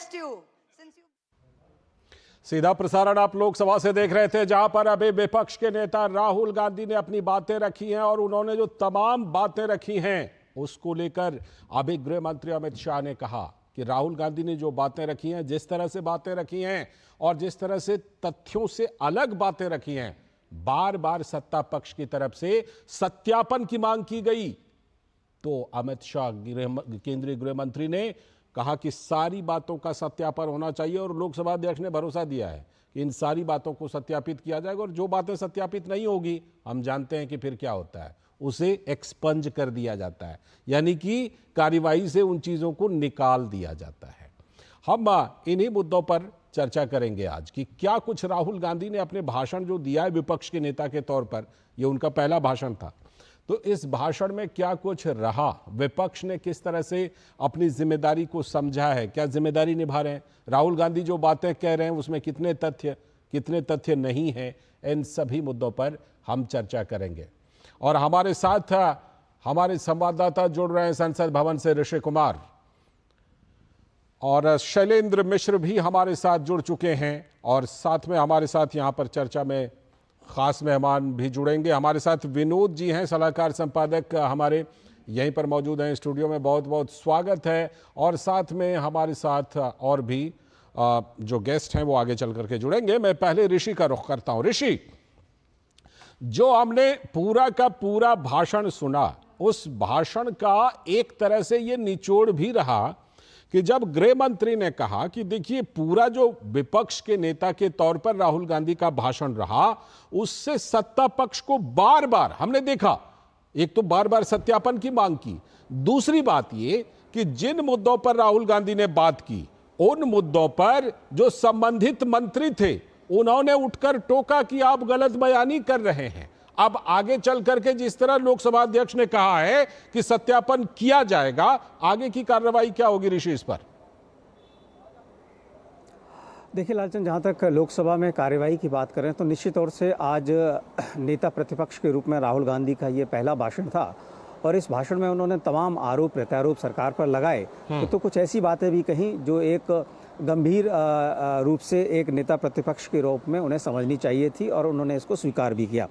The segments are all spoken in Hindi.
request you, since you सीधा प्रसारण आप लोकसभा से देख रहे थे, जहां पर अभी विपक्ष के नेता राहुल गांधी ने अपनी बातें रखी हैं और उन्होंने जो तमाम बातें रखी हैं उसको लेकर अभी गृह मंत्री अमित शाह ने कहा कि राहुल गांधी ने जो बातें रखी हैं, जिस तरह से बातें रखी हैं और जिस तरह से तथ्यों से अलग बातें रखी हैं, बार बार सत्ता पक्ष की तरफ से सत्यापन की मांग की गई। तो अमित शाह केंद्रीय गृह मंत्री ने कहा कि सारी बातों का सत्यापन होना चाहिए और लोकसभा अध्यक्ष ने भरोसा दिया है कि इन सारी बातों को सत्यापित किया जाएगा और जो बातें सत्यापित नहीं होगी, हम जानते हैं कि फिर क्या होता है, उसे एक्सपंज कर दिया जाता है, यानी कि कार्यवाही से उन चीजों को निकाल दिया जाता है। हम इन्हीं मुद्दों पर चर्चा करेंगे आज कि क्या कुछ राहुल गांधी ने अपने भाषण जो दिया है विपक्ष के नेता के तौर पर, यह उनका पहला भाषण था, तो इस भाषण में क्या कुछ रहा, विपक्ष ने किस तरह से अपनी जिम्मेदारी को समझा है, क्या जिम्मेदारी निभा रहे हैं, राहुल गांधी जो बातें कह रहे हैं उसमें कितने तथ्य नहीं हैं, इन सभी मुद्दों पर हम चर्चा करेंगे। और हमारे साथ हमारे संवाददाता जुड़ रहे हैं संसद भवन से, ऋषि कुमार और शैलेंद्र मिश्र भी हमारे साथ जुड़ चुके हैं और साथ में हमारे साथ यहां पर चर्चा में खास मेहमान भी जुड़ेंगे। हमारे साथ विनोद जी हैं, सलाहकार संपादक हमारे यहीं पर मौजूद हैं स्टूडियो में, बहुत बहुत स्वागत है। और साथ में हमारे साथ और भी जो गेस्ट हैं वो आगे चल करके जुड़ेंगे। मैं पहले ऋषि का रुख करता हूं। ऋषि, जो हमने पूरा का पूरा भाषण सुना, उस भाषण का एक तरह से ये निचोड़ भी रहा कि जब गृह मंत्री ने कहा कि देखिए पूरा जो विपक्ष के नेता के तौर पर राहुल गांधी का भाषण रहा, उससे सत्ता पक्ष को बार बार हमने देखा, एक तो बार बार सत्यापन की मांग की, दूसरी बात ये कि जिन मुद्दों पर राहुल गांधी ने बात की, उन मुद्दों पर जो संबंधित मंत्री थे उन्होंने उठकर टोका कि आप गलत बयानी कर रहे हैं। अब आगे चल करके जिस तरह लोकसभा अध्यक्ष ने कहा है कि सत्यापन किया जाएगा, आगे की कार्रवाई क्या होगी ऋषि इस पर? देखिए लालचंद, जहाँ तक लोकसभा में कार्रवाई की बात करें तो निश्चित तौर से आज नेता प्रतिपक्ष के रूप में राहुल गांधी का ये पहला भाषण था और इस भाषण में उन्होंने तमाम आरोप प्रत्यारोप सरकार पर लगाए। तो कुछ ऐसी बातें भी कहीं जो एक गंभीर रूप से एक नेता प्रतिपक्ष के रूप में उन्हें समझनी चाहिए थी और उन्होंने इसको स्वीकार भी किया।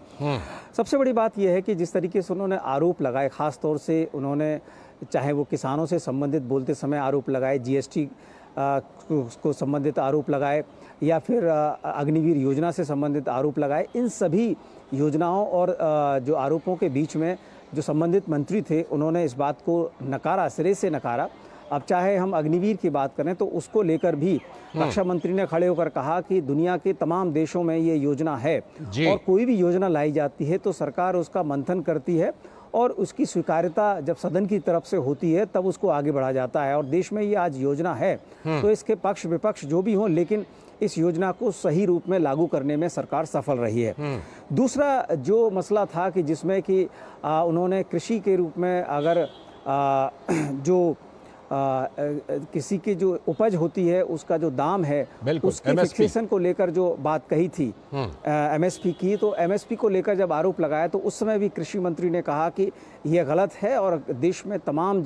सबसे बड़ी बात यह है कि जिस तरीके से उन्होंने आरोप लगाए, खास तौर से उन्होंने चाहे वो किसानों से संबंधित बोलते समय आरोप लगाए, जीएसटी को संबंधित आरोप लगाए या फिर अग्निवीर योजना से संबंधित आरोप लगाए, इन सभी योजनाओं और जो आरोपों के बीच में जो संबंधित मंत्री थे उन्होंने इस बात को नकारा, सिरे से नकारा। अब चाहे हम अग्निवीर की बात करें तो उसको लेकर भी रक्षा मंत्री ने खड़े होकर कहा कि दुनिया के तमाम देशों में ये योजना है और कोई भी योजना लाई जाती है तो सरकार उसका मंथन करती है और उसकी स्वीकार्यता जब सदन की तरफ से होती है तब उसको आगे बढ़ा जाता है। और देश में ये आज योजना है तो इसके पक्ष विपक्ष जो भी हों, लेकिन इस योजना को सही रूप में लागू करने में सरकार सफल रही है। दूसरा जो मसला था कि जिसमें कि उन्होंने कृषि के रूप में अगर जो किसी की जो उपज होती है उसका जो दाम है उसकी फिक्सेशन को लेकर जो बात कही थी एमएसपी की, तो एमएसपी को लेकर जब आरोप लगाया तो उस समय भी कृषि मंत्री ने कहा कि यह गलत है और देश में तमाम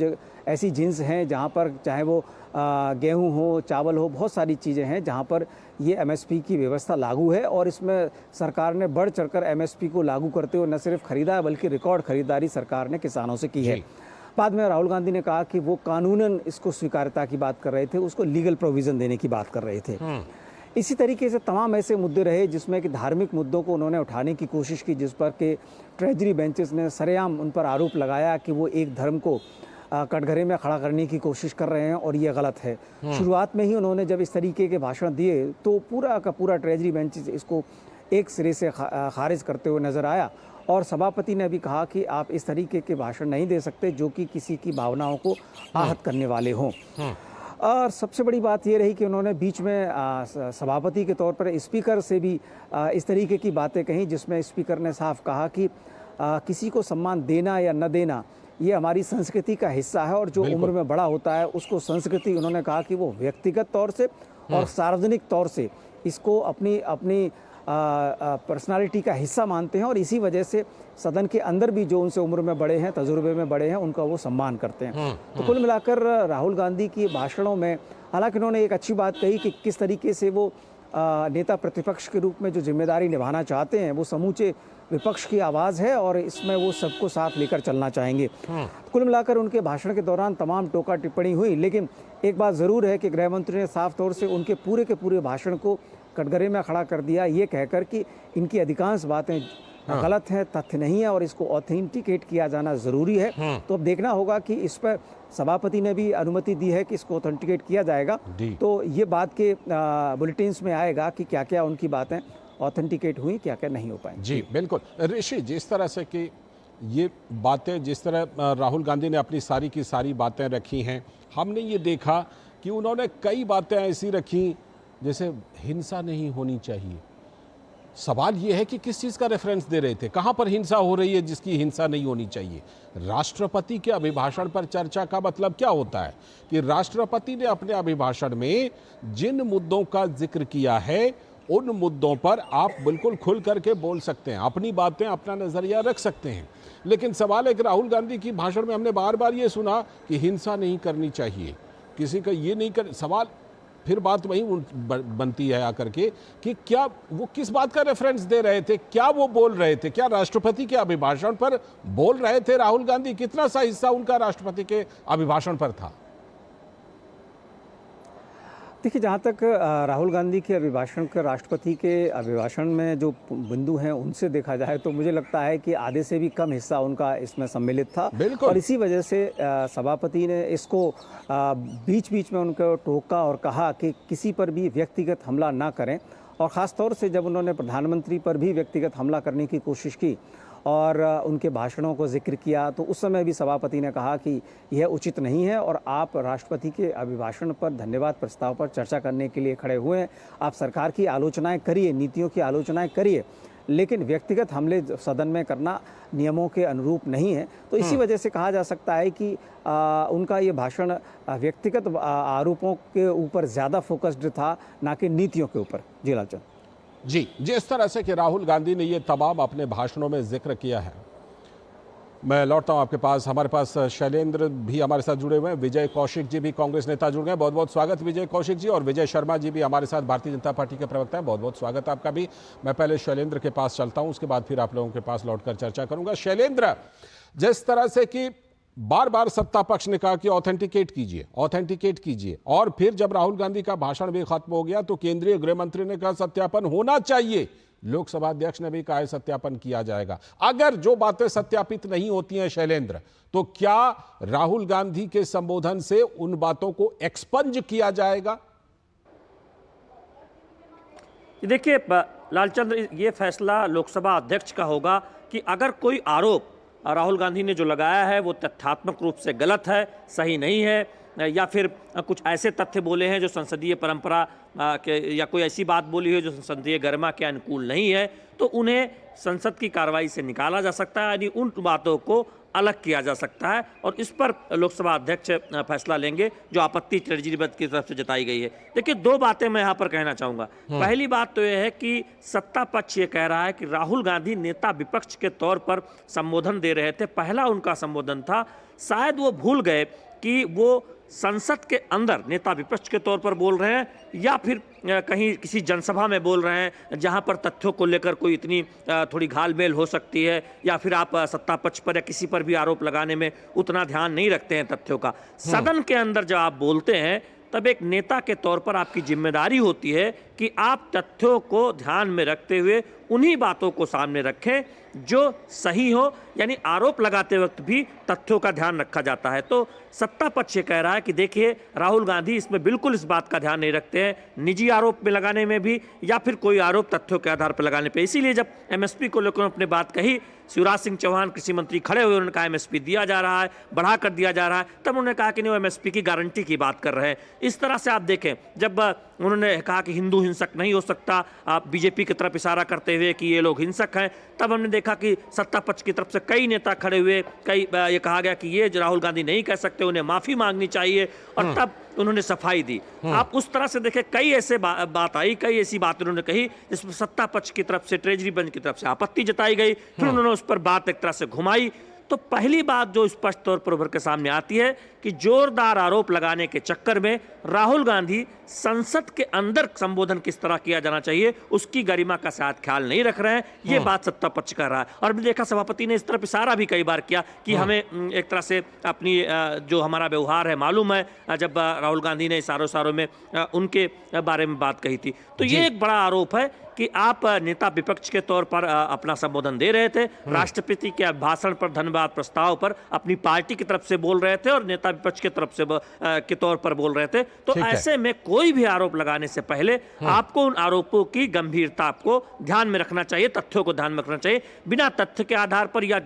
ऐसी जिन्स हैं जहां पर चाहे वो गेहूं हो, चावल हो, बहुत सारी चीज़ें हैं जहां पर ये एमएसपी की व्यवस्था लागू है और इसमें सरकार ने बढ़ चढ़कर एमएसपी को लागू करते हुए न सिर्फ खरीदा बल्कि रिकॉर्ड खरीदारी सरकार ने किसानों से की है। बाद में राहुल गांधी ने कहा कि वो कानूनन इसको स्वीकार्यता की बात कर रहे थे, उसको लीगल प्रोविजन देने की बात कर रहे थे। इसी तरीके से तमाम ऐसे मुद्दे रहे जिसमें कि धार्मिक मुद्दों को उन्होंने उठाने की कोशिश की, जिस पर कि ट्रेजरी बेंचेस ने सरेआम उन पर आरोप लगाया कि वो एक धर्म को कटघरे में खड़ा करने की कोशिश कर रहे हैं और ये गलत है। शुरुआत में ही उन्होंने जब इस तरीके के भाषण दिए तो पूरा का पूरा ट्रेजरी बेंच इसको एक सिरे से खारिज करते हुए नजर आया और सभापति ने भी कहा कि आप इस तरीके के भाषण नहीं दे सकते जो कि किसी की भावनाओं को आहत करने वाले हों। और सबसे बड़ी बात ये रही कि उन्होंने बीच में सभापति के तौर पर स्पीकर से भी इस तरीके की बातें कहीं जिसमें स्पीकर ने साफ कहा कि किसी को सम्मान देना या न देना ये हमारी संस्कृति का हिस्सा है और जो उम्र में बड़ा होता है उसको संस्कृति, उन्होंने कहा कि वो व्यक्तिगत तौर से और सार्वजनिक तौर से इसको अपनी अपनी पर्सनालिटी का हिस्सा मानते हैं और इसी वजह से सदन के अंदर भी जो उनसे उम्र में बड़े हैं, तजुर्बे में बड़े हैं, उनका वो सम्मान करते हैं। तो कुल मिलाकर राहुल गांधी की भाषणों में हालांकि उन्होंने एक अच्छी बात कही कि किस तरीके से वो नेता प्रतिपक्ष के रूप में जो जिम्मेदारी निभाना चाहते हैं वो समूचे विपक्ष की आवाज़ है और इसमें वो सबको साथ लेकर चलना चाहेंगे। कुल मिलाकर उनके भाषण के दौरान तमाम टोका टिप्पणी हुई, लेकिन एक बात ज़रूर है कि गृह मंत्री ने साफ तौर से उनके पूरे के पूरे भाषण को कटघरे में खड़ा कर दिया, ये कहकर कि इनकी अधिकांश बातें गलत है, तथ्य नहीं है और इसको ऑथेंटिकेट किया जाना ज़रूरी है। तो अब देखना होगा कि इस पर सभापति ने भी अनुमति दी है कि इसको ऑथेंटिकेट किया जाएगा, तो ये बात के बुलेटिन्स में आएगा कि क्या क्या उनकी बातें ऑथेंटिकेट हुई, क्या क्या नहीं हो पाए। जी बिल्कुल ऋषि, जिस तरह से कि ये बातें, जिस तरह राहुल गांधी ने अपनी सारी की सारी बातें रखी हैं, हमने ये देखा कि उन्होंने कई बातें ऐसी रखी जैसे हिंसा नहीं होनी चाहिए। सवाल ये है कि किस चीज़ का रेफरेंस दे रहे थे, कहाँ पर हिंसा हो रही है जिसकी हिंसा नहीं होनी चाहिए। राष्ट्रपति के अभिभाषण पर चर्चा का मतलब क्या होता है कि राष्ट्रपति ने अपने अभिभाषण में जिन मुद्दों का जिक्र किया है उन मुद्दों पर आप बिल्कुल खुल करके बोल सकते हैं, अपनी बातें, अपना नज़रिया रख सकते हैं। लेकिन सवाल है कि राहुल गांधी की भाषण में हमने बार बार ये सुना कि हिंसा नहीं करनी चाहिए, किसी का ये नहीं कर, सवाल फिर बात वही बनती है आकर के कि क्या वो किस बात का रेफरेंस दे रहे थे, क्या वो बोल रहे थे, क्या राष्ट्रपति के अभिभाषण पर बोल रहे थे राहुल गांधी? कितना सा हिस्सा उनका राष्ट्रपति के अभिभाषण पर था? देखिए, जहाँ तक राहुल गांधी के अभिभाषण का राष्ट्रपति के अभिभाषण में जो बिंदु हैं उनसे देखा जाए तो मुझे लगता है कि आधे से भी कम हिस्सा उनका इसमें सम्मिलित था और इसी वजह से सभापति ने इसको बीच बीच में उनको टोका और कहा कि किसी पर भी व्यक्तिगत हमला ना करें, और ख़ास तौर से जब उन्होंने प्रधानमंत्री पर भी व्यक्तिगत हमला करने की कोशिश की और उनके भाषणों को जिक्र किया तो उस समय भी सभापति ने कहा कि यह उचित नहीं है और आप राष्ट्रपति के अभिभाषण पर धन्यवाद प्रस्ताव पर चर्चा करने के लिए खड़े हुए हैं। आप सरकार की आलोचनाएं करिए, नीतियों की आलोचनाएं करिए, लेकिन व्यक्तिगत हमले सदन में करना नियमों के अनुरूप नहीं है। तो इसी वजह से कहा जा सकता है कि उनका ये भाषण व्यक्तिगत आरोपों के ऊपर ज़्यादा फोकस्ड था, ना कि नीतियों के ऊपर। जी लालचंद जी, जिस तरह से कि राहुल गांधी ने ये तमाम अपने भाषणों में जिक्र किया है, मैं लौटता हूं आपके पास। हमारे पास शैलेंद्र भी हमारे साथ जुड़े हुए हैं, विजय कौशिक जी भी कांग्रेस नेता जुड़ गए। बहुत बहुत स्वागत विजय कौशिक जी। और विजय शर्मा जी भी हमारे साथ, भारतीय जनता पार्टी के प्रवक्ता हैं, बहुत बहुत स्वागत आपका भी। मैं पहले शैलेंद्र के पास चलता हूं, उसके बाद फिर आप लोगों के पास लौटकर चर्चा करूंगा। शैलेंद्र, जिस तरह से कि बार बार सत्ता पक्ष ने कहा कि ऑथेंटिकेट कीजिए, ऑथेंटिकेट कीजिए, और फिर जब राहुल गांधी का भाषण भी खत्म हो गया तो केंद्रीय गृह मंत्री ने कहा सत्यापन होना चाहिए, लोकसभा अध्यक्ष ने भी कहा सत्यापन किया जाएगा। अगर जो बातें सत्यापित नहीं होती हैं शैलेंद्र, तो क्या राहुल गांधी के संबोधन से उन बातों को एक्सपंज किया जाएगा? देखिए लालचंद्र, ये फैसला लोकसभा अध्यक्ष का होगा कि अगर कोई आरोप राहुल गांधी ने जो लगाया है वो तथ्यात्मक रूप से गलत है, सही नहीं है, या फिर कुछ ऐसे तथ्य बोले हैं जो संसदीय परंपरा के, या कोई ऐसी बात बोली है जो संसदीय गरिमा के अनुकूल नहीं है, तो उन्हें संसद की कार्रवाई से निकाला जा सकता है, यानी उन बातों को अलग किया जा सकता है और इस पर लोकसभा अध्यक्ष फैसला लेंगे जो आपत्ति ट्रेजरी बंद की तरफ से जताई गई है। देखिए, दो बातें मैं यहाँ पर कहना चाहूँगा। पहली बात तो यह है कि सत्ता पक्ष ये कह रहा है कि राहुल गांधी नेता विपक्ष के तौर पर संबोधन दे रहे थे, पहला उनका संबोधन था, शायद वो भूल गए कि वो संसद के अंदर नेता विपक्ष के तौर पर बोल रहे हैं या फिर कहीं किसी जनसभा में बोल रहे हैं जहां पर तथ्यों को लेकर कोई इतनी थोड़ी घालमेल हो सकती है, या फिर आप सत्ता पक्ष पर या किसी पर भी आरोप लगाने में उतना ध्यान नहीं रखते हैं तथ्यों का। सदन के अंदर जब आप बोलते हैं तब एक नेता के तौर पर आपकी जिम्मेदारी होती है कि आप तथ्यों को ध्यान में रखते हुए उन्हीं बातों को सामने रखें जो सही हो, यानी आरोप लगाते वक्त भी तथ्यों का ध्यान रखा जाता है। तो सत्ता पक्ष ये कह रहा है कि देखिए, राहुल गांधी इसमें बिल्कुल इस बात का ध्यान नहीं रखते हैं, निजी आरोप में लगाने में भी या फिर कोई आरोप तथ्यों के आधार पर लगाने पे। इसीलिए जब एमएसपी को लेकर अपनी बात कही, शिवराज सिंह चौहान कृषि मंत्री खड़े हुए, उन्होंने कहा एमएसपी दिया जा रहा है, बढ़ा कर दिया जा रहा है, तब उन्होंने कहा कि नहीं, वो एमएसपी की गारंटी की बात कर रहे हैं। इस तरह से आप देखें, जब उन्होंने कहा कि हिंदू हिंसक नहीं हो सकता, आप बीजेपी की तरफ इशारा करते हुए कि ये लोग हिंसक हैं, तब हमने देखा कि सत्ता पक्ष की तरफ से कई नेता खड़े हुए, ये कहा गया कि ये राहुल गांधी नहीं कह सकते, उन्हें माफी मांगनी चाहिए, और तब उन्होंने सफाई दी। आप उस तरह से देखें, कई ऐसे बात आई, कई ऐसी बात उन्होंने कही जिसमें सत्ता पक्ष की तरफ से, ट्रेजरी बेंच की तरफ से आपत्ति जताई गई, फिर उन्होंने उस पर बात एक तरह से घुमाई। तो पहली बात जो स्पष्ट तौर पर उभर के सामने आती है कि जोरदार आरोप लगाने के चक्कर में राहुल गांधी संसद के अंदर संबोधन किस तरह किया जाना चाहिए उसकी गरिमा का शायद ख्याल नहीं रख रहे हैं। ये बात सत्ता पक्ष कर रहा है। और मैंने देखा सभापति ने इस तरफ इशारा भी कई बार किया कि हमें एक तरह से अपनी जो हमारा व्यवहार है मालूम है, जब राहुल गांधी ने इशारों में उनके बारे में बात कही थी। तो ये एक बड़ा आरोप है कि आप नेता विपक्ष के तौर पर अपना संबोधन दे रहे थे, राष्ट्रपति के भाषण पर धन्यवाद प्रस्ताव पर अपनी पार्टी की तरफ से बोल रहे थे और नेता विपक्ष की तरफ से के तौर पर बोल रहे थे। तो ऐसे में कोई भी आरोप लगाने से पहले आपको उन आरोपों की गंभीरता को ध्यान में रखना चाहिए, तथ्यों को ध्यान में रखना चाहिए। बिना तथ्य के आधार पर या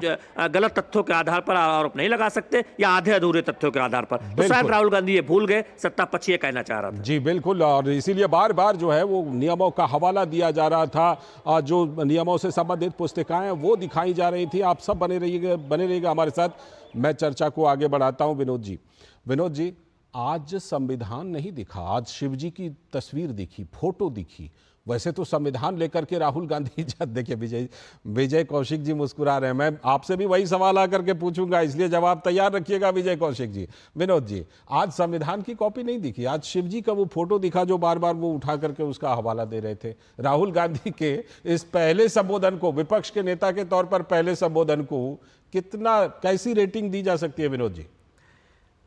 गलत तथ्यों के आधार पर आरोप नहीं लगा सकते या आधे अधूरे तथ्यों के आधार पर। तो शायद राहुल गांधी ये भूल गए, सत्ता पक्ष ये कहना चाह रहा था। जी बिल्कुल, और इसीलिए बार बार जो है वो नियमों का हवाला दिया जा रहा था, जो नियमों से संबंधित पुस्तिकाएं वो दिखाई जा रही थी। आप सब बने रहिएगा हमारे साथ। मैं चर्चा को आगे बढ़ाता हूं। विनोद जी, आज संविधान नहीं दिखा, आज शिव जी की तस्वीर दिखी, फोटो दिखी। वैसे तो संविधान लेकर के राहुल गांधी देखिए विजय कौशिक जी मुस्कुरा रहे हैं। मैं आपसे भी वही सवाल आकर के पूछूंगा, इसलिए जवाब तैयार रखिएगा विजय कौशिक जी। विनोद जी, आज संविधान की कॉपी नहीं दिखी, आज शिव जी का वो फोटो दिखा जो बार बार वो उठा करके उसका हवाला दे रहे थे। राहुल गांधी के इस पहले संबोधन को, विपक्ष के नेता के तौर पर पहले संबोधन को कैसी रेटिंग दी जा सकती है विनोद जी?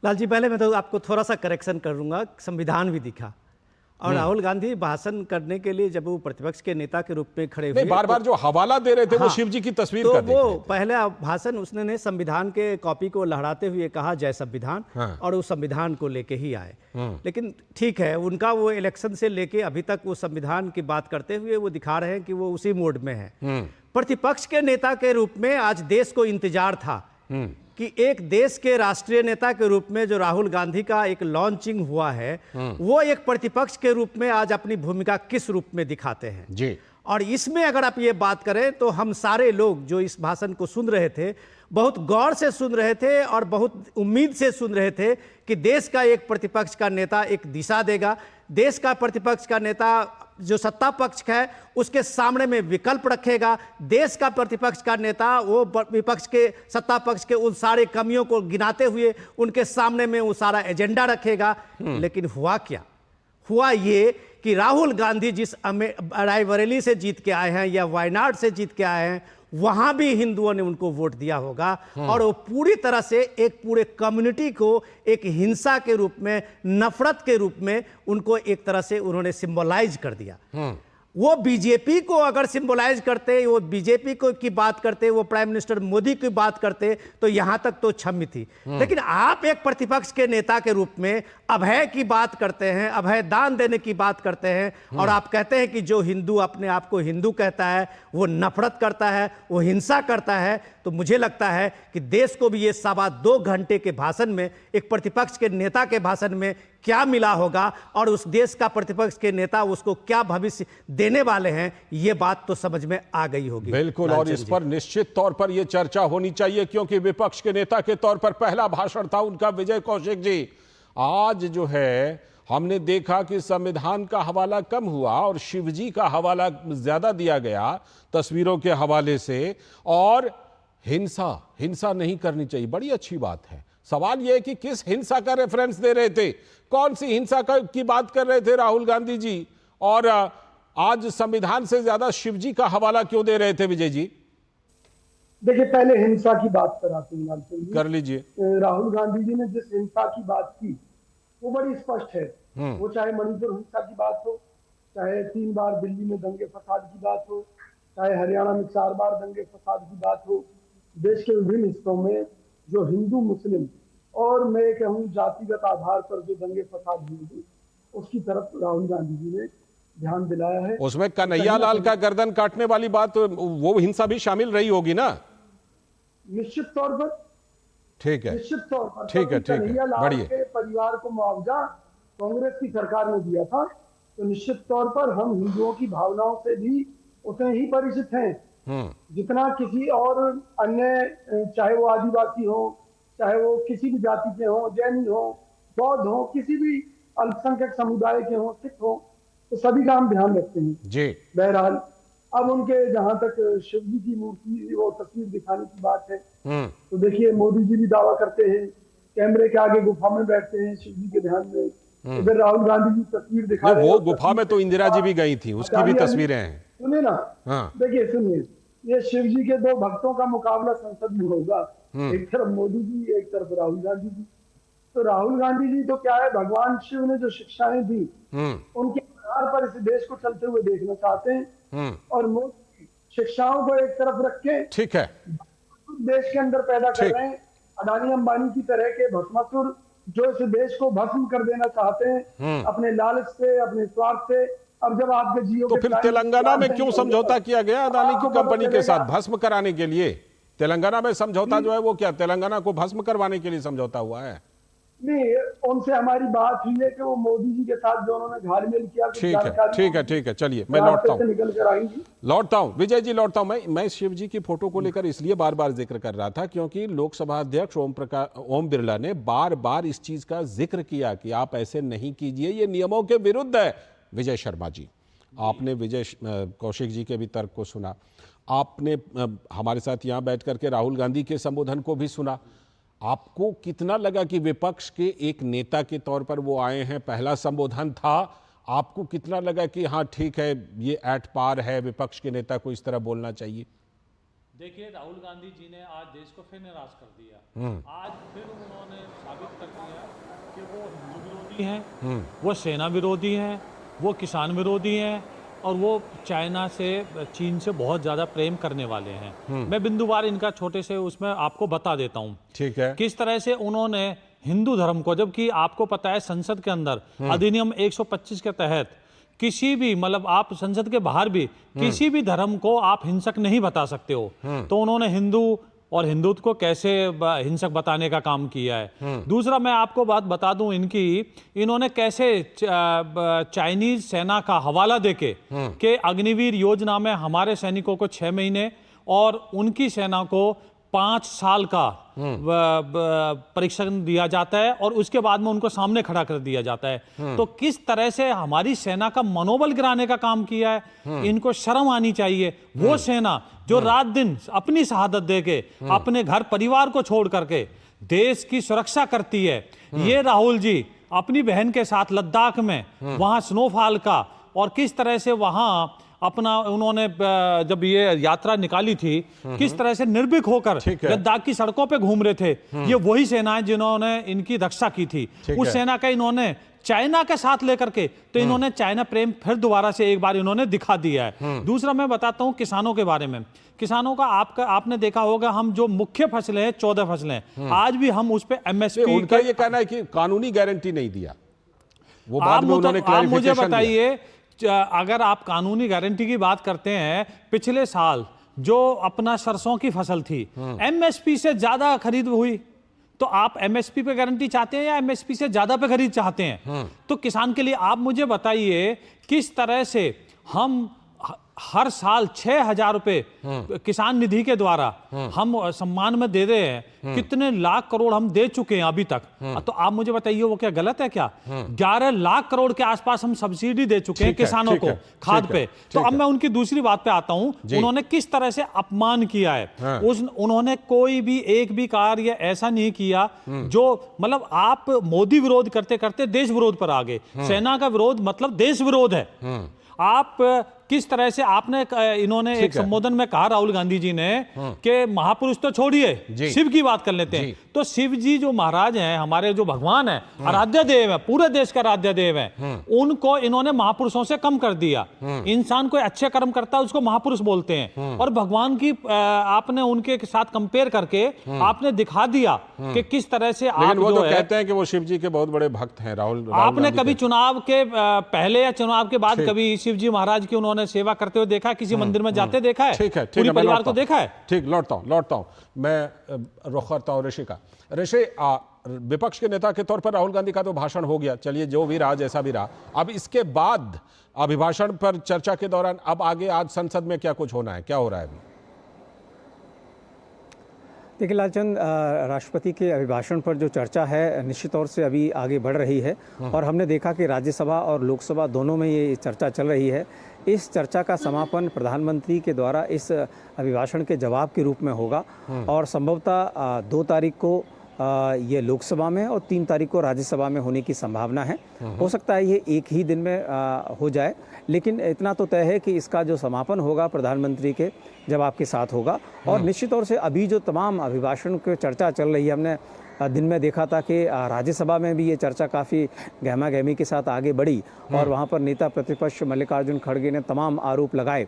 लाल जी, पहले मैं तो आपको थोड़ा सा करेक्शन करूंगा। संविधान भी दिखा और राहुल गांधी भाषण करने के लिए जब वो प्रतिपक्ष के नेता के रूप में खड़े हुए, बार बार जो हवाला दे रहे थे वो शिव जी की तस्वीर तो का वो पहला भाषण उसने संविधान के कॉपी को लहराते हुए कहा जय संविधान, और उस संविधान को लेके ही आए। लेकिन ठीक है, उनका वो इलेक्शन से लेके अभी तक वो संविधान की बात करते हुए वो दिखा रहे हैं कि वो उसी मोड में है। प्रतिपक्ष के नेता के रूप में आज देश को इंतजार था कि एक देश के राष्ट्रीय नेता के रूप में जो राहुल गांधी का एक लॉन्चिंग हुआ है, वो एक प्रतिपक्ष के रूप में आज अपनी भूमिका किस रूप में दिखाते हैं जी। और इसमें अगर आप ये बात करें तो हम सारे लोग जो इस भाषण को सुन रहे थे बहुत गौर से सुन रहे थे और बहुत उम्मीद से सुन रहे थे कि देश का एक प्रतिपक्ष का नेता एक दिशा देगा, देश का प्रतिपक्ष का नेता जो सत्ता पक्ष है उसके सामने में विकल्प रखेगा, देश का प्रतिपक्ष का नेता वो विपक्ष के सत्ता पक्ष के उन सारे कमियों को गिनाते हुए उनके सामने में वो सारा एजेंडा रखेगा। लेकिन हुआ क्या? हुआ ये कि राहुल गांधी जिस रायबरेली से जीत के आए हैं या वायनाड से जीत के आए हैं, वहां भी हिंदुओं ने उनको वोट दिया होगा और वो पूरी तरह से एक पूरे कम्युनिटी को एक हिंसा के रूप में, नफरत के रूप में उनको एक तरह से उन्होंने सिंबलाइज कर दिया। वो बीजेपी को अगर सिंबलाइज करते, वो बीजेपी को की बात करते, वो प्राइम मिनिस्टर मोदी की बात करते तो यहां तक तो क्षम्य थी। लेकिन आप एक प्रतिपक्ष के नेता के रूप में अभय की बात करते हैं, अभय दान देने की बात करते हैं और आप कहते हैं कि जो हिंदू अपने आप को हिंदू कहता है वो नफरत करता है, वो हिंसा करता है। तो मुझे लगता है कि देश को भी ये 2.25 घंटे के भाषण में, एक प्रतिपक्ष के नेता के भाषण में क्या मिला होगा और उस देश का प्रतिपक्ष के नेता उसको क्या भविष्य देने वाले हैं, ये बात तो समझ में आ गई होगी। बिल्कुल, और इस पर निश्चित तौर पर यह चर्चा होनी चाहिए क्योंकि विपक्ष के नेता के तौर पर पहला भाषण था उनका विजय कौशिक जी। आज जो है हमने देखा कि संविधान का हवाला कम हुआ और शिवजी का हवाला ज्यादा दिया गया तस्वीरों के हवाले से, और हिंसा नहीं करनी चाहिए। बड़ी अच्छी बात है। सवाल यह है कि किस हिंसा का रेफरेंस दे रहे थे, कौन सी हिंसा की बात कर रहे थे राहुल गांधी जी, और आज संविधान से ज्यादा शिवजी का हवाला क्यों दे रहे थे विजय जी? देखिए, पहले हिंसा की बात कराते हैं, कर लीजिए। राहुल गांधी जी ने जिस हिंसा की बात की वो बड़ी स्पष्ट है। वो चाहे मणिपुर हिंसा की बात हो, चाहे 3 बार दिल्ली में दंगे फसाद की बात हो, चाहे हरियाणा में 4 बार दंगे फसाद की बात हो, देश के विभिन्न हिस्सों में जो हिंदू मुस्लिम और मैं कहूँ जातिगत आधार पर जो दंगे फसाद हुए उसकी तरफ राहुल गांधी जी ने ध्यान दिलाया है। उसमें कन्हैया लाल का गर्दन काटने वाली बात, वो हिंसा भी शामिल रही होगी ना? निश्चित तौर पर, ठीक है, निश्चित तौर पर। ठीक है, कन्हैया लाल बढ़िए। के परिवार को मुआवजा कांग्रेस की सरकार ने दिया था, तो निश्चित तौर पर हम हिंदुओं की भावनाओं से भी उतने ही परिचित हैं जितना किसी और अन्य, चाहे वो आदिवासी हो, चाहे वो किसी भी जाति के हो, जैनी हो, बौद्ध हो, किसी भी अल्पसंख्यक समुदाय के हो, सिख हो, तो सभी का हम ध्यान रखते हैं जी। बहरहाल अब उनके जहां तक शिव जी की मूर्ति वो तस्वीर दिखाने की बात है, तो देखिए मोदी जी भी दावा करते हैं कैमरे के आगे गुफा में बैठते हैं शिव जी के ध्यान में। इधर राहुल गांधी जी तस्वीर दिखा रहे हैं। वो गुफा में तो इंदिरा जी भी गई थी, उसकी भी तस्वीरें हैं। सुनिए ना, हाँ। देखिए सुनिए, ये शिव जी के दो भक्तों का मुकाबला संसद में होगा, एक तरफ मोदी जी, एक तरफ राहुल गांधी जी। तो राहुल गांधी जी तो क्या है, भगवान शिव ने जो शिक्षाएं दी उनके आधार पर इस देश को चलते हुए देखना चाहते हैं, और मोदी शिक्षाओं को एक तरफ रख के ठीक है, देश के अंदर पैदा कर रहे हैं अडानी अंबानी की तरह के भस्मासुर, जो इस देश को भस्म कर देना चाहते हैं अपने लालच से, अपने स्वार्थ से। अब जब आपके जियो तो फिर तेलंगाना में क्यों समझौता किया गया अदानी की कंपनी के साथ भस्म कराने के लिए? तेलंगाना में समझौता जो है वो क्या तेलंगाना को भस्म करवाने के लिए समझौता हुआ है? नहीं, उनसे हमारी बात हुई है कि वो मोदी जी के साथ जो उन्होंने घालमेल किया, ठीक है, चलिए मैं लौटता हूं विजय जी, लौटता हूं। मैं शिव जी की फोटो को लेकर इसलिए बार बार जिक्र कर रहा था क्योंकि लोकसभा अध्यक्ष ओम बिरला ने बार बार इस चीज का जिक्र किया कि आप ऐसे नहीं कीजिए, ये नियमों के विरुद्ध है। विजय शर्मा जी, आपने विजय कौशिक जी के भी तर्क को सुना, आपने हमारे साथ यहां बैठ करके राहुल गांधी के संबोधन को भी सुना। आपको कितना लगा कि विपक्ष के एक नेता के तौर पर वो आए हैं, पहला संबोधन था, आपको कितना लगा कि हाँ ठीक है ये एट पार है, विपक्ष के नेता को इस तरह बोलना चाहिए? देखिए, राहुल गांधी जी ने आज देश को फिर निराश कर दिया। आज फिर उन्होंने साबित कर दिया कि वो हिंदू विरोधी हैं, वो सेना विरोधी हैं, वो किसान विरोधी हैं, और वो चाइना से, चीन से बहुत ज्यादा प्रेम करने वाले हैं। मैं बिंदुवार इनका छोटे से उसमें आपको बता देता हूँ। ठीक है, किस तरह से उन्होंने हिंदू धर्म को, जबकि आपको पता है संसद के अंदर अधिनियम 125 के तहत किसी भी, मतलब आप संसद के बाहर भी किसी भी धर्म को आप हिंसक नहीं बता सकते हो, तो उन्होंने हिंदू और हिंदुत्व को कैसे हिंसक बताने का काम किया है। दूसरा मैं आपको बात बता दूं इन्होंने कैसे चाइनीज सेना का हवाला देके कि अग्निवीर योजना में हमारे सैनिकों को 6 महीने और उनकी सेना को 5 साल का परीक्षण दिया जाता है और उसके बाद में उनको सामने खड़ा कर दिया जाता है। तो किस तरह से हमारी सेना का मनोबल गिराने का काम किया है, इनको शर्म आनी चाहिए। वो सेना जो रात दिन अपनी शहादत देके अपने घर परिवार को छोड़ करके देश की सुरक्षा करती है, ये राहुल जी अपनी बहन के साथ लद्दाख में वहां स्नोफॉल का, और किस तरह से वहां अपना उन्होंने जब ये यात्रा निकाली थी किस तरह से निर्भीक होकर लद्दाख की सड़कों पे घूम रहे थे, ये वही सेना है जिन्होंने इनकी रक्षा की थी। उस सेना का इन्होंने चाइना के साथ लेकर के, तो इन्होंने चाइना प्रेम फिर दोबारा से एक बार इन्होंने दिखा दिया है। दूसरा मैं बताता हूं किसानों के बारे में। किसानों का आपने देखा होगा, हम जो मुख्य फसलें हैं 14 फसलें, आज भी हम उस पे एमएसपी, उनका ये कहना है कि कानूनी गारंटी नहीं दिया, वो बाद में उन्होंने आप मुझे बताइए, अगर आप कानूनी गारंटी की बात करते हैं, पिछले साल जो अपना सरसों की फसल थी एमएसपी से ज्यादा खरीद हुई, तो आप एमएसपी पे गारंटी चाहते हैं या एमएसपी से ज्यादा पे खरीद चाहते हैं? तो किसान के लिए आप मुझे बताइए किस तरह से हम हर साल 6,000 रुपए किसान निधि के द्वारा हम सम्मान में दे रहे हैं, कितने लाख करोड़ हम दे चुके हैं अभी तक। तो आप मुझे बताइए वो क्या गलत है क्या? 11 लाख करोड़ के आसपास हम सब्सिडी दे चुके हैं किसानों को खाद पे। तो अब मैं उनकी दूसरी बात पे आता हूं, उन्होंने किस तरह से अपमान किया है। उन्होंने कोई भी एक भी कार्य ऐसा नहीं किया जो, मतलब आप मोदी विरोध करते करते देश विरोध पर आ गए। सेना का विरोध मतलब देश विरोध है। आप किस तरह से इन्होंने एक संबोधन में कहा राहुल गांधी जी ने कि महापुरुष तो छोड़िए, शिव की बात कर लेते हैं। तो शिव जी जो महाराज हैं, हमारे जो भगवान हैं, आराध्य देव है, पूरे देश का आराध्य देव है, उनको इन्होंने महापुरुषों से कम कर दिया। इंसान कोई अच्छे कर्म करता है उसको महापुरुष बोलते हैं, और भगवान की आपने उनके साथ कंपेयर करके आपने दिखा दिया कि किस तरह से आप वो तो कहते हैं कि वो शिव जी के बहुत बड़े भक्त हैं। राहुल आपने कभी चुनाव के पहले या चुनाव के बाद कभी शिव जी महाराज की उन्होंने सेवा करते हुए देखा, किसी मंदिर में जाते देखा है? ठीक है, पूरी परिवार को देखा है? ठीक, लौटता हूं मैं रुख करता हूं ऋषि का। ऋषि, विपक्ष के नेता के तौर पर राहुल गांधी का तो भाषण हो गया, चलिए जो भी रहा जैसा भी रहा। अब इसके बाद अभिभाषण पर चर्चा के दौरान अब आगे आज संसद में क्या कुछ होना है, क्या हो रहा है अभी? देखिए लालचंद, राष्ट्रपति के अभिभाषण पर जो चर्चा है निश्चित तौर से अभी आगे बढ़ रही है और हमने देखा कि राज्यसभा और लोकसभा दोनों में ये चर्चा चल रही है। इस चर्चा का समापन प्रधानमंत्री के द्वारा इस अभिभाषण के जवाब के रूप में होगा और संभवतः 2 तारीख को ये लोकसभा में और 3 तारीख को राज्यसभा में होने की संभावना है। हो सकता है ये एक ही दिन में हो जाए, लेकिन इतना तो तय है कि इसका जो समापन होगा प्रधानमंत्री के जवाब के साथ होगा। और निश्चित तौर से अभी जो तमाम अभिभाषण की चर्चा चल रही है, हमने दिन में देखा था कि राज्यसभा में भी ये चर्चा काफ़ी गहमा गहमी के साथ आगे बढ़ी और वहाँ पर नेता प्रतिपक्ष मल्लिकार्जुन खड़गे ने तमाम आरोप लगाए,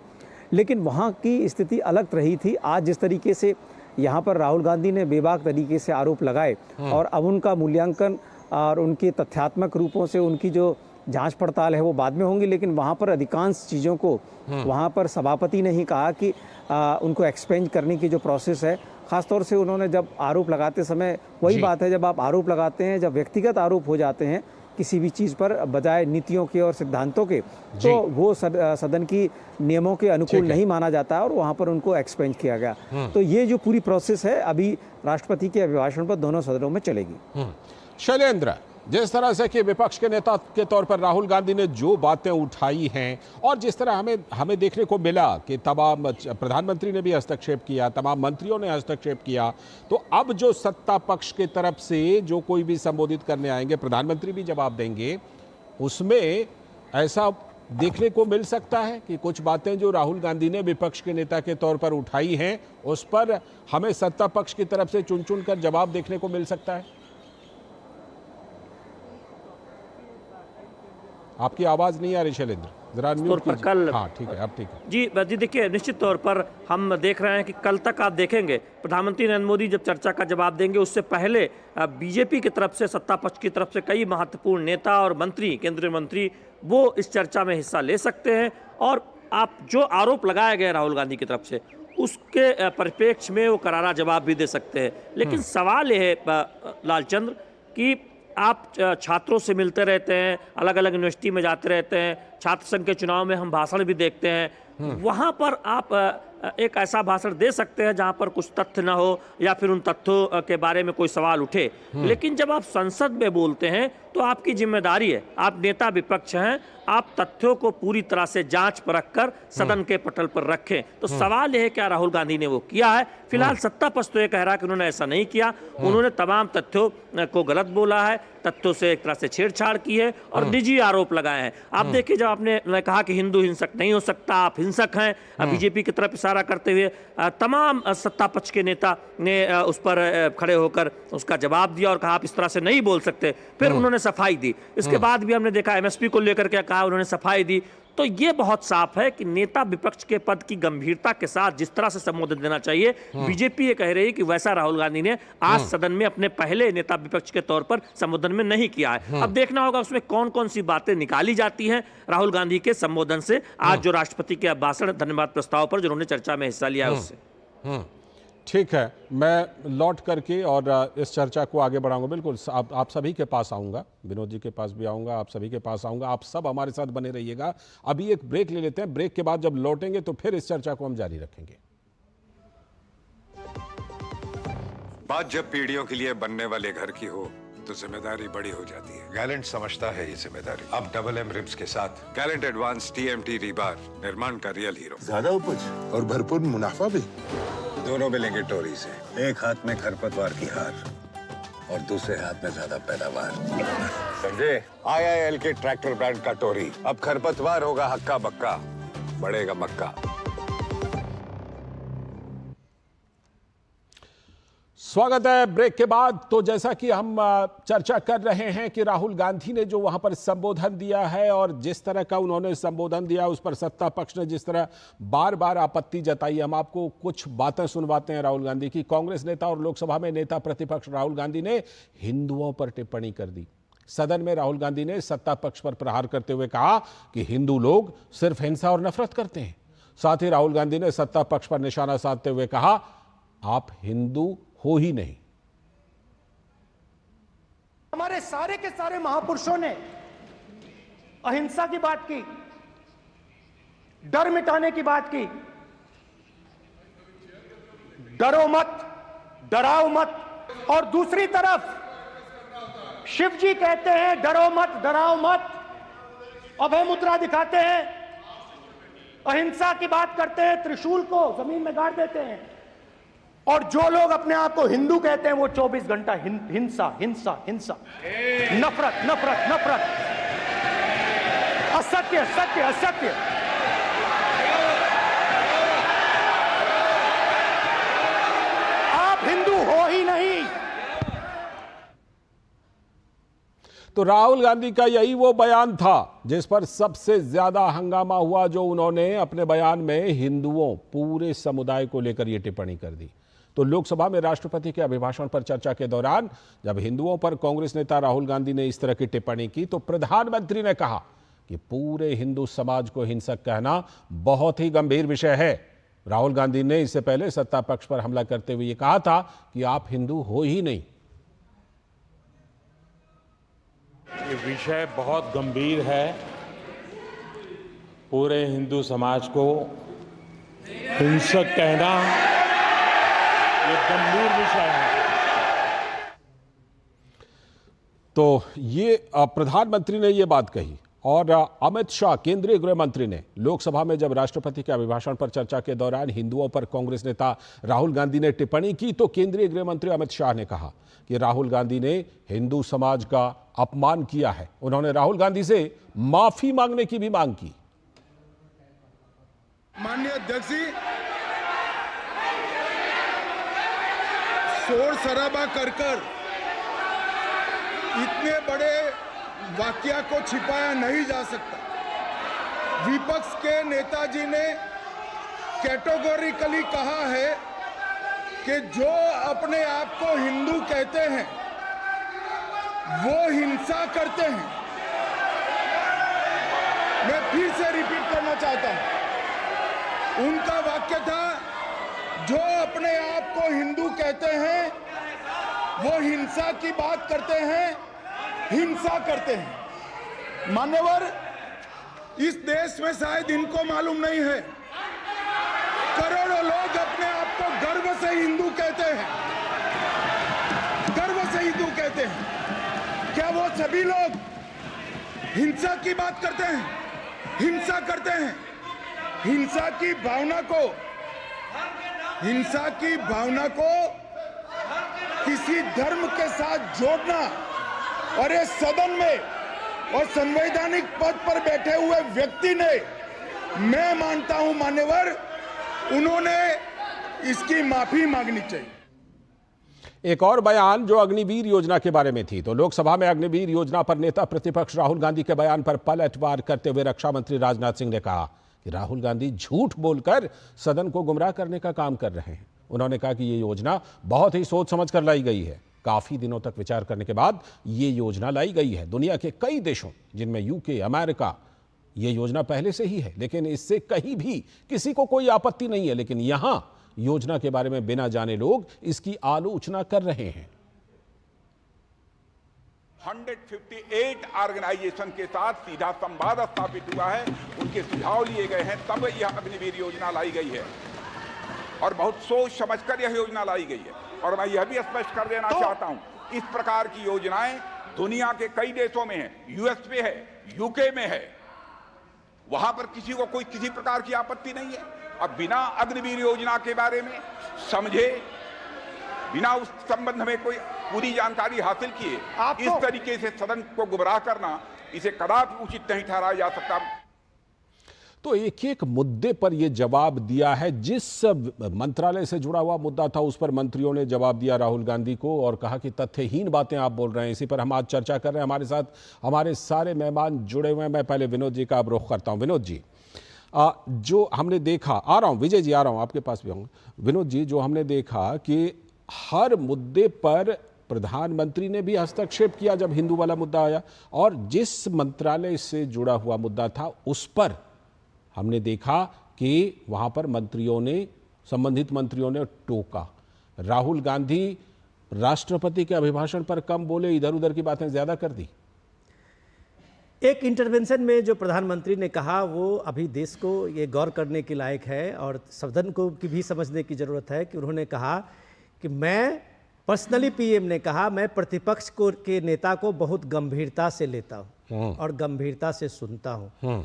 लेकिन वहाँ की स्थिति अलग रही थी। आज जिस तरीके से यहाँ पर राहुल गांधी ने बेबाक तरीके से आरोप लगाए और अब उनका मूल्यांकन और उनके तथ्यात्मक रूपों से उनकी जो जांच पड़ताल है वो बाद में होंगी, लेकिन वहाँ पर अधिकांश चीज़ों को वहाँ पर सभापति ने ही कहा कि उनको एक्सपेंज करने की जो प्रोसेस है, ख़ासतौर से उन्होंने जब आरोप लगाते समय वही बात है, जब आप आरोप लगाते हैं, जब व्यक्तिगत आरोप हो जाते हैं किसी भी चीज़ पर बजाय नीतियों के और सिद्धांतों के, तो वो सदन की नियमों के अनुकूल नहीं माना जाता है और वहाँ पर उनको एक्सपेंज किया गया। तो ये जो पूरी प्रोसेस है अभी राष्ट्रपति के अभिभाषण पर दोनों सदनों में चलेगी। शैलेंद्र, जिस तरह से कि विपक्ष के नेता के तौर पर राहुल गांधी ने जो बातें उठाई हैं और जिस तरह हमें देखने को मिला कि तमाम प्रधानमंत्री ने भी हस्तक्षेप किया, तमाम मंत्रियों ने हस्तक्षेप किया, तो अब जो सत्ता पक्ष की तरफ से जो कोई भी संबोधित करने आएंगे, प्रधानमंत्री भी जवाब देंगे, उसमें ऐसा देखने को मिल सकता है कि कुछ बातें जो राहुल गांधी ने विपक्ष के नेता के तौर पर उठाई हैं उस पर हमें सत्ता पक्ष की तरफ से चुन चुन कर जवाब देखने को मिल सकता है। आपकी आवाज नहीं आ रही शैलेंद्र, जरा म्यूट कीजिए। कल हाँ ठीक है, अब ठीक है जी देखिए, निश्चित तौर पर हम देख रहे हैं कि कल तक आप देखेंगे प्रधानमंत्री नरेंद्र मोदी जब चर्चा का जवाब देंगे उससे पहले बीजेपी की तरफ से, सत्ता पक्ष की तरफ से कई महत्वपूर्ण नेता और मंत्री, केंद्रीय मंत्री, वो इस चर्चा में हिस्सा ले सकते हैं और आप जो आरोप लगाए गए राहुल गांधी की तरफ से उसके परिप्रेक्ष्य में वो करारा जवाब भी दे सकते हैं। लेकिन सवाल ये है लालचंद्र कि आप छात्रों से मिलते रहते हैं, अलग अलग यूनिवर्सिटी में जाते रहते हैं, छात्र संघ के चुनाव में हम भाषण भी देखते हैं, वहाँ पर आप एक ऐसा भाषण दे सकते हैं जहाँ पर कुछ तथ्य ना हो या फिर उन तथ्यों के बारे में कोई सवाल उठे, लेकिन जब आप संसद में बोलते हैं तो आपकी जिम्मेदारी है, आप नेता विपक्ष हैं, आप तथ्यों को पूरी तरह से जांच परख कर सदन के पटल पर रखें। तो सवाल यह है क्या राहुल गांधी ने वो किया है? फिलहाल सत्ता पक्ष तो ये कह रहा है कि उन्होंने ऐसा नहीं किया, उन्होंने तमाम तथ्यों को गलत बोला है, तथ्यों से एक तरह से छेड़छाड़ की है और निजी आरोप लगाए हैं। आप देखिए, जब आपने कहा कि हिंदू हिंसक नहीं हो सकता, आप हिंसक हैं, बीजेपी की तरफ इशारा करते हुए तमाम सत्ता पक्ष के नेता ने उस पर खड़े होकर उसका जवाब दिया और कहा आप इस तरह से नहीं बोल सकते। फिर उन्होंने सफाई दी, इसके बाद भी हमने देखा एमएसपी को लेकर के कहा, उन्होंने सफाई दी। तो ये बहुत साफ है कि नेता विपक्ष के पद की गंभीरता के साथ जिस तरह से संबोधन देना चाहिए, बीजेपी ये कह रही है कि वैसा राहुल गांधी ने आज सदन में अपने पहले नेता विपक्ष के तौर पर संबोधन में नहीं किया है। अब देखना होगा उसमें कौन कौन सी बातें निकाली जाती हैं राहुल गांधी के संबोधन से, आज जो राष्ट्रपति के भाषण धन्यवाद प्रस्ताव पर जिन्होंने चर्चा में हिस्सा लिया है उससे। ठीक है, मैं लौट करके और इस चर्चा को आगे बढ़ाऊंगा। बिल्कुल आप सभी के पास आऊंगा, विनोद जी के पास भी आऊंगा, आप सभी के पास आऊंगा, आप सब हमारे साथ बने रहिएगा। अभी एक ब्रेक ले लेते हैं, ब्रेक के बाद जब लौटेंगे तो फिर इस चर्चा को हम जारी रखेंगे। बात जब पीढ़ियों के लिए बनने वाले घर की हो तो जिम्मेदारी बड़ी हो जाती है। गैलेंट समझता है ये जिम्मेदारी। अब डबल एम रिब्स के साथ गैलेंट एडवांस TMT रीबार निर्माण का रियल हीरो। ज्यादा उपज और भरपूर मुनाफा भी। दोनों मिलेंगे टोरी से, एक हाथ में खरपतवार की हार और दूसरे हाथ में ज्यादा पैदावार। समझे? IIL के ट्रैक्टर ब्रांड का टोरी। अब खरपतवार होगा हक्का बक्का, बढ़ेगा मक्का। स्वागत है ब्रेक के बाद। तो जैसा कि हम चर्चा कर रहे हैं कि राहुल गांधी ने जो वहां पर संबोधन दिया है और जिस तरह का उन्होंने संबोधन दिया उस पर सत्ता पक्ष ने जिस तरह बार बार आपत्ति जताई, हम आपको कुछ बातें सुनवाते हैं राहुल गांधी की। कांग्रेस नेता और लोकसभा में नेता प्रतिपक्ष राहुल गांधी ने हिंदुओं पर टिप्पणी कर दी। सदन में राहुल गांधी ने सत्ता पक्ष पर प्रहार करते हुए कहा कि हिंदू लोग सिर्फ हिंसा और नफरत करते हैं। साथ ही राहुल गांधी ने सत्ता पक्ष पर निशाना साधते हुए कहा आप हिंदू हो ही नहीं। हमारे सारे के सारे महापुरुषों ने अहिंसा की बात की, डर मिटाने की बात की। डरो मत, डराओ मत, और दूसरी तरफ शिव जी कहते हैं डरो मत, डराओ मत, अभय मुद्रा दिखाते हैं, अहिंसा की बात करते हैं, त्रिशूल को जमीन में गाड़ देते हैं, और जो लोग अपने आप को हिंदू कहते हैं वो 24 घंटा हिंसा हिंसा हिंसा, नफरत नफरत नफरत, असत्य सत्य असत्य। आप हिंदू हो ही नहीं। तो राहुल गांधी का यही वो बयान था जिस पर सबसे ज्यादा हंगामा हुआ, जो उन्होंने अपने बयान में हिंदुओं पूरे समुदाय को लेकर ये टिप्पणी कर दी। तो लोकसभा में राष्ट्रपति के अभिभाषण पर चर्चा के दौरान जब हिंदुओं पर कांग्रेस नेता राहुल गांधी ने इस तरह की टिप्पणी की तो प्रधानमंत्री ने कहा कि पूरे हिंदू समाज को हिंसक कहना बहुत ही गंभीर विषय है। राहुल गांधी ने इससे पहले सत्ता पक्ष पर हमला करते हुए ये कहा था कि आप हिंदू हो ही नहीं। ये विषय बहुत गंभीर है। पूरे हिंदू समाज को हिंसक कहना ये गंभीर विषय है। तो ये प्रधानमंत्री ने ये बात कही। और अमित शाह केंद्रीय गृह मंत्री ने लोकसभा में जब राष्ट्रपति के अभिभाषण पर चर्चा के दौरान हिंदुओं पर कांग्रेस नेता राहुल गांधी ने टिप्पणी की तो केंद्रीय गृह मंत्री अमित शाह ने कहा कि राहुल गांधी ने हिंदू समाज का अपमान किया है। उन्होंने राहुल गांधी से माफी मांगने की भी मांग की। माननीय अध्यक्ष जी, शोर शराबा कर इतने बड़े वाकया को छिपाया नहीं जा सकता। विपक्ष के नेताजी ने कैटेगोरिकली कहा है कि जो अपने आप को हिंदू कहते हैं वो हिंसा करते हैं। मैं फिर से रिपीट करना चाहता हूं, उनका वाक्य था जो अपने आप को हिंदू कहते हैं वो हिंसा की बात करते हैं, हिंसा करते हैं। मान्यवर, इस देश में शायद इनको मालूम नहीं है, करोड़ों लोग अपने आप को गर्व से हिंदू कहते हैं, गर्व से हिंदू कहते हैं। क्या वो सभी लोग हिंसा की बात करते हैं, हिंसा करते हैं? हिंसा की भावना को किसी धर्म के साथ जोड़ना और इस सदन में और संवैधानिक पद पर बैठे हुए व्यक्ति ने, मैं मानता हूं मान्यवर, उन्होंने इसकी माफी मांगनी चाहिए। एक और बयान जो अग्निवीर योजना के बारे में थी। तो लोकसभा में अग्निवीर योजना पर नेता प्रतिपक्ष राहुल गांधी के बयान पर पलटवार करते हुए रक्षा मंत्री राजनाथ सिंह ने कहा कि राहुल गांधी झूठ बोलकर सदन को गुमराह करने का काम कर रहे हैं। उन्होंने कहा कि यह योजना बहुत ही सोच समझ कर लाई गई है। काफी दिनों तक विचार करने के बाद ये योजना लाई गई है। दुनिया के कई देशों जिनमें यूके, अमेरिका, ये योजना पहले से ही है, लेकिन इससे कहीं भी किसी को कोई आपत्ति नहीं है। लेकिन यहां योजना के बारे में बिना जाने लोग इसकी आलोचना कर रहे हैं। 158 ऑर्गेनाइजेशन के साथ सीधा संवाद स्थापित हुआ है, उनके सुझाव लिए गए हैं, तब यह अग्निवीर योजना लाई गई है और बहुत सोच समझकर यह योजना लाई गई है। और मैं यह भी स्पष्ट कर देना चाहता हूं, इस प्रकार की योजनाएं दुनिया के कई देशों में है, यूएस में है, यूके में है, वहां पर किसी को कोई किसी प्रकार की आपत्ति नहीं है। अब बिना अग्निवीर योजना के बारे में समझे, बिना उस संबंध में कोई पूरी जानकारी हासिल किए इस तरीके से सदन को गुमराह करना, इसे कदापि उचित नहीं ठहराया जा सकता। तो एक एक मुद्दे पर यह जवाब दिया है। जिस मंत्रालय से जुड़ा हुआ मुद्दा था उस पर मंत्रियों ने जवाब दिया राहुल गांधी को और कहा कि तथ्यहीन बातें आप बोल रहे हैं। इसी पर हम आज चर्चा कर रहे हैं। हमारे साथ हमारे सारे मेहमान जुड़े हुए हैं। मैं पहले विनोद जी का अब रुख करता हूं। विनोद जी, जो हमने देखा, आ रहा हूं विजय जी, आ रहा हूं, आपके पास भी आऊंगा। विनोद जी, जो हमने देखा कि हर मुद्दे पर प्रधानमंत्री ने भी हस्तक्षेप किया जब हिंदू वाला मुद्दा आया, और जिस मंत्रालय से जुड़ा हुआ मुद्दा था उस पर हमने देखा कि वहां पर संबंधित मंत्रियों ने टोका। राहुल गांधी राष्ट्रपति के अभिभाषण पर कम बोले, इधर उधर की बातें ज्यादा कर दी। एक इंटरवेंशन में जो प्रधानमंत्री ने कहा वो अभी देश को ये गौर करने के लायक है और सदन को की भी समझने की ज़रूरत है कि उन्होंने कहा कि मैं पर्सनली पीएम ने कहा मैं प्रतिपक्ष को के नेता को बहुत गंभीरता से लेता हूं और गंभीरता से सुनता हूं।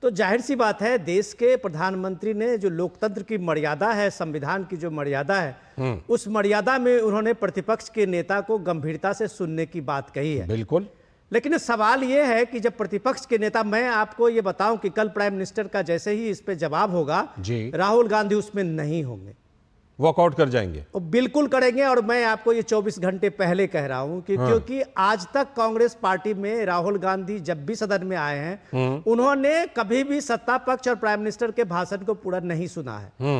तो जाहिर सी बात है, देश के प्रधानमंत्री ने जो लोकतंत्र की मर्यादा है, संविधान की जो मर्यादा है, उस मर्यादा में उन्होंने प्रतिपक्ष के नेता को गंभीरता से सुनने की बात कही है। बिल्कुल। लेकिन सवाल यह है कि जब प्रतिपक्ष के नेता, मैं आपको यह बताऊं कि कल प्राइम मिनिस्टर का जैसे ही इस पे जवाब होगा, राहुल गांधी उसमें नहीं होंगे, वॉकआउट कर जाएंगे। और बिल्कुल करेंगे। और मैं आपको ये 24 घंटे पहले कह रहा हूं कि क्योंकि आज तक कांग्रेस पार्टी में राहुल गांधी जब भी सदन में आए हैं, उन्होंने कभी भी सत्ता पक्ष और प्राइम मिनिस्टर के भाषण को पूरा नहीं सुना है।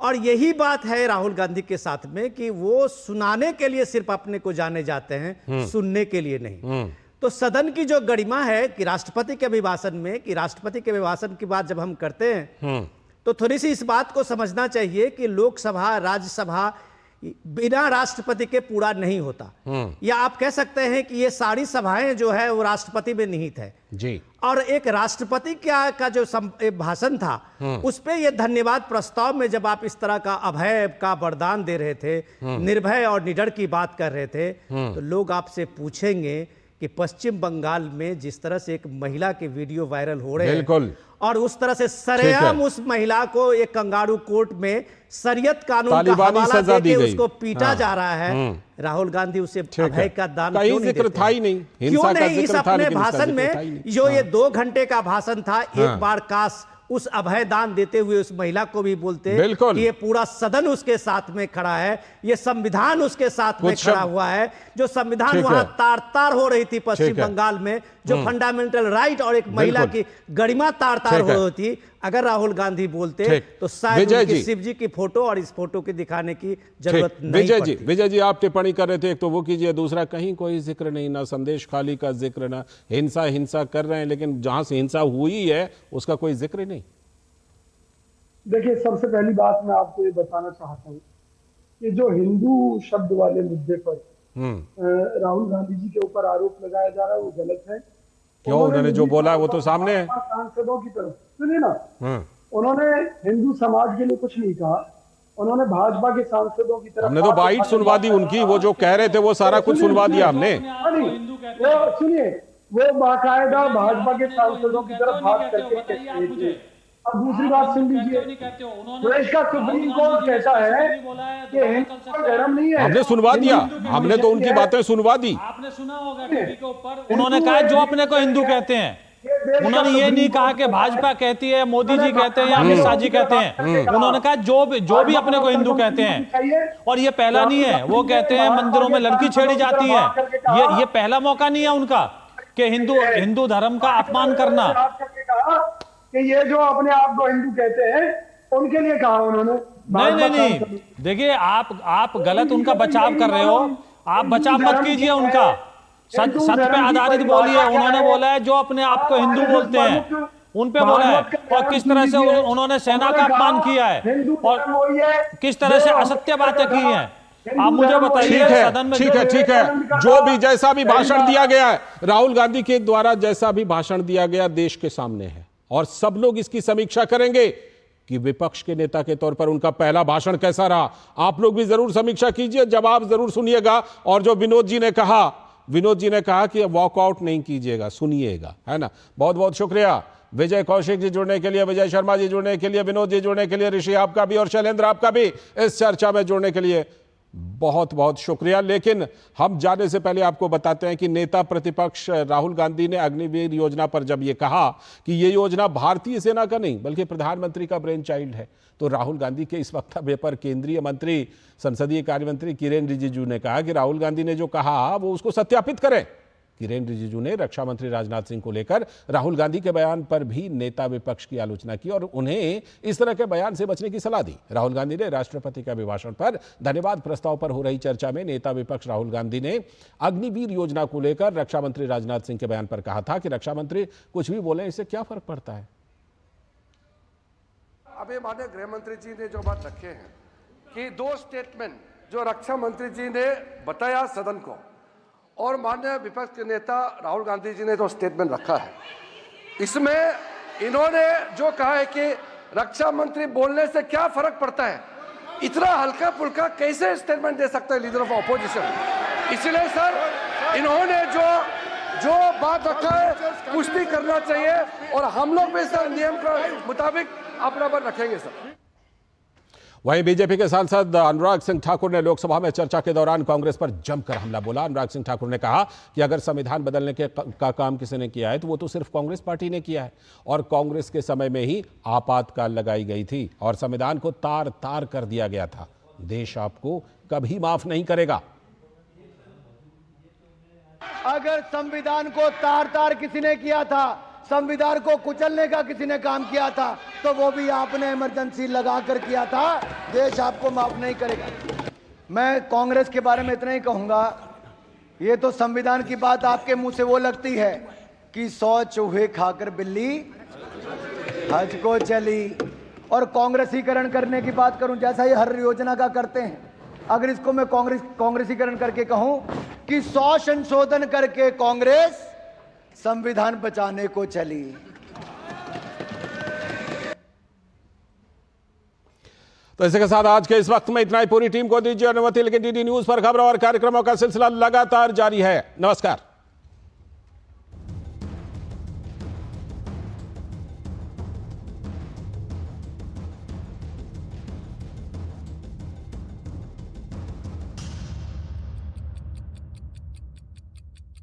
और यही बात है राहुल गांधी के साथ में कि वो सुनाने के लिए सिर्फ अपने को जाने जाते हैं, सुनने के लिए नहीं। तो सदन की जो गरिमा है कि राष्ट्रपति के अभिभाषण में, कि राष्ट्रपति के अभिभाषण की बात जब हम करते हैं तो थोड़ी सी इस बात को समझना चाहिए कि लोकसभा, राज्यसभा बिना राष्ट्रपति के पूरा नहीं होता। या आप कह सकते हैं कि ये सारी सभाएं जो है वो राष्ट्रपति में निहित है जी। और एक राष्ट्रपति का जो भाषण था, उस पे ये धन्यवाद प्रस्ताव में जब आप इस तरह का अभय का वरदान दे रहे थे, निर्भय और निडर की बात कर रहे थे, तो लोग आपसे पूछेंगे कि पश्चिम बंगाल में जिस तरह से एक महिला के वीडियो वायरल हो रहे हैं और उस तरह से सरेआम उस महिला को एक कंगारू कोर्ट में शरीयत कानून का हवाला देके उसको पीटा जा रहा है, राहुल गांधी उसे अभय का दान क्यों नहीं देते? था ही नहीं, क्यों नहीं इस अपने भाषण में, जो ये 2 घंटे का भाषण था, एक बार काश उस अभय दान देते हुए उस महिला को भी बोलते कि ये पूरा सदन उसके साथ में खड़ा है, ये संविधान उसके साथ में खड़ा हुआ है। जो संविधान वहां तार तार हो रही थी पश्चिम बंगाल में, जो फंडामेंटल राइट और एक महिला की गरिमा तार तार हो रही थी, अगर राहुल गांधी बोलते तो शायद उनकी शिव जी की फोटो और इस फोटो के दिखाने की जरूरत नहीं पड़ती। विजय जी, आप टिप्पणी कर रहे थे, एक तो वो कीजिए, दूसरा कहीं कोई जिक्र नहीं, ना संदेश खाली का जिक्र, ना हिंसा कर रहे हैं, लेकिन जहां से हिंसा हुई है उसका कोई जिक्र नहीं। देखिए, सबसे पहली बात मैं आपको ये बताना चाहता हूँ कि जो हिंदू शब्द वाले मुद्दे पर राहुल गांधी जी के ऊपर आरोप लगाया जा रहा है वो गलत है। क्यों? उन्होंने जो बोला है वो तो सामने है। सांसदों की तरफ सुनिए ना, उन्होंने हिंदू समाज के लिए कुछ नहीं कहा, उन्होंने भाजपा के सांसदों की तरफ, हमने तो बाइट सुनवा दी उनकी, वो जो कह रहे थे वो सारा कुछ सुनवा दिया हमने। सुनिए, वो बाकायदा भाजपा के सांसदों की तरफ बात करके। अब दूसरी बात सुन लीजिए, देश का सुप्रीम कोर्ट कहता है कि हिंदू का धर्म नहीं है। हमने सुनवा दिया, हमने तो उनकी बातें सुनवा दी। आपने सुना होगा टीवी के ऊपर, उन्होंने कहा जो अपने को हिंदू कहते हैं, उन्होंने ये नहीं कहा कि भाजपा कहती है, मोदी जी कहते हैं या अमित शाह जी कहते हैं। उन्होंने कहा जो भी अपने को हिंदू कहते हैं, और ये पहला नहीं है। वो कहते हैं मंदिरों में लड़की छेड़ी जाती है, ये पहला मौका नहीं है उनका कि हिंदू धर्म का अपमान करना। कि ये जो अपने आप को हिंदू कहते हैं उनके लिए कहा उन्होंने। नहीं, देखिए आप गलत उनका बचाव कर रहे हो, आप बचाव मत कीजिए उनका, सच पे आधारित बोलिए। उन्होंने बोला है जो अपने आप को हिंदू बोलते हैं उन पे बोला है, और किस तरह से उन्होंने सेना का अपमान किया है और किस तरह से असत्य बातें की हैं। आप मुझे बताइए सदन में। ठीक है, जो भी जैसा भी भाषण दिया गया है, राहुल गांधी के द्वारा जैसा भी भाषण दिया गया देश के सामने है, और सब लोग इसकी समीक्षा करेंगे कि विपक्ष के नेता के तौर पर उनका पहला भाषण कैसा रहा। आप लोग भी जरूर समीक्षा कीजिए, जवाब जरूर सुनिएगा। और जो विनोद जी ने कहा कि वॉकआउट नहीं कीजिएगा, सुनिएगा, है ना। बहुत बहुत शुक्रिया विजय कौशिक जी जुड़ने के लिए, विजय शर्मा जी जुड़ने के लिए, विनोद जी जुड़ने के लिए, ऋषि आपका भी और शैलेंद्र आपका भी इस चर्चा में जुड़ने के लिए बहुत बहुत शुक्रिया। लेकिन हम जाने से पहले आपको बताते हैं कि नेता प्रतिपक्ष राहुल गांधी ने अग्निवीर योजना पर जब ये कहा कि ये योजना भारतीय सेना का नहीं बल्कि प्रधानमंत्री का ब्रेन चाइल्ड है, तो राहुल गांधी के इस वक्तव्य पर केंद्रीय मंत्री, संसदीय कार्य मंत्री किरेन रिजिजू ने कहा कि राहुल गांधी ने जो कहा वो उसको सत्यापित करें। किरेन रिजिजू ने रक्षा मंत्री राजनाथ सिंह को लेकर राहुल गांधी के बयान पर भी नेता विपक्ष की आलोचना की और उन्हें इस तरह के बयान से बचने की सलाह दी। राहुल गांधी ने राष्ट्रपति के अभिभाषण पर धन्यवाद प्रस्ताव पर हो रही चर्चा में नेता विपक्ष राहुल गांधी ने अग्निवीर योजना को लेकर रक्षा मंत्री राजनाथ सिंह के बयान पर कहा था कि रक्षा मंत्री कुछ भी बोले, इससे क्या फर्क पड़ता है। अभी माननीय गृह मंत्री जी ने जो बात रखे हैं कि 2 स्टेटमेंट जो रक्षा मंत्री जी ने बताया सदन को, और माननीय विपक्ष के नेता राहुल गांधी जी ने जो स्टेटमेंट रखा है, इसमें इन्होंने जो कहा है कि रक्षा मंत्री बोलने से क्या फर्क पड़ता है, इतना हल्का फुल्का कैसे स्टेटमेंट दे सकता है लीडर ऑफ ऑपोजिशन। इसलिए सर इन्होंने जो बात रखा है पुष्टि करना चाहिए और हम लोग भी सर नियम के मुताबिक अपना पर रखेंगे सर। वहीं बीजेपी के सांसद अनुराग सिंह ठाकुर ने लोकसभा में चर्चा के दौरान कांग्रेस पर जमकर हमला बोला। अनुराग सिंह ठाकुर ने कहा कि अगर संविधान बदलने का काम किसी ने किया है तो वो तो सिर्फ कांग्रेस पार्टी ने किया है और कांग्रेस के समय में ही आपातकाल लगाई गई थी और संविधान को तार तार कर दिया गया था। देश आपको कभी माफ नहीं करेगा। अगर संविधान को तार तार किसी ने किया था, संविधान को कुचलने का किसी ने काम किया था, तो वो भी आपने इमरजेंसी लगा कर किया था। देश आपको माफ नहीं करेगा। मैं कांग्रेस के बारे में इतना ही कहूंगा, ये तो संविधान की बात आपके मुंह से वो लगती है कि 100 चूहे खाकर बिल्ली हज को चली। और कांग्रेसीकरण करने की बात करूं, जैसा ये हर योजना का करते हैं, अगर इसको मैं कांग्रेसीकरण करके कहूं कि 100 संशोधन करके कांग्रेस संविधान बचाने को चली। तो इसी के साथ आज के इस वक्त में इतना ही। पूरी टीम को दीजिए अनुमति, लेकिन डीडी न्यूज पर खबरों और कार्यक्रमों का सिलसिला लगातार जारी है। नमस्कार।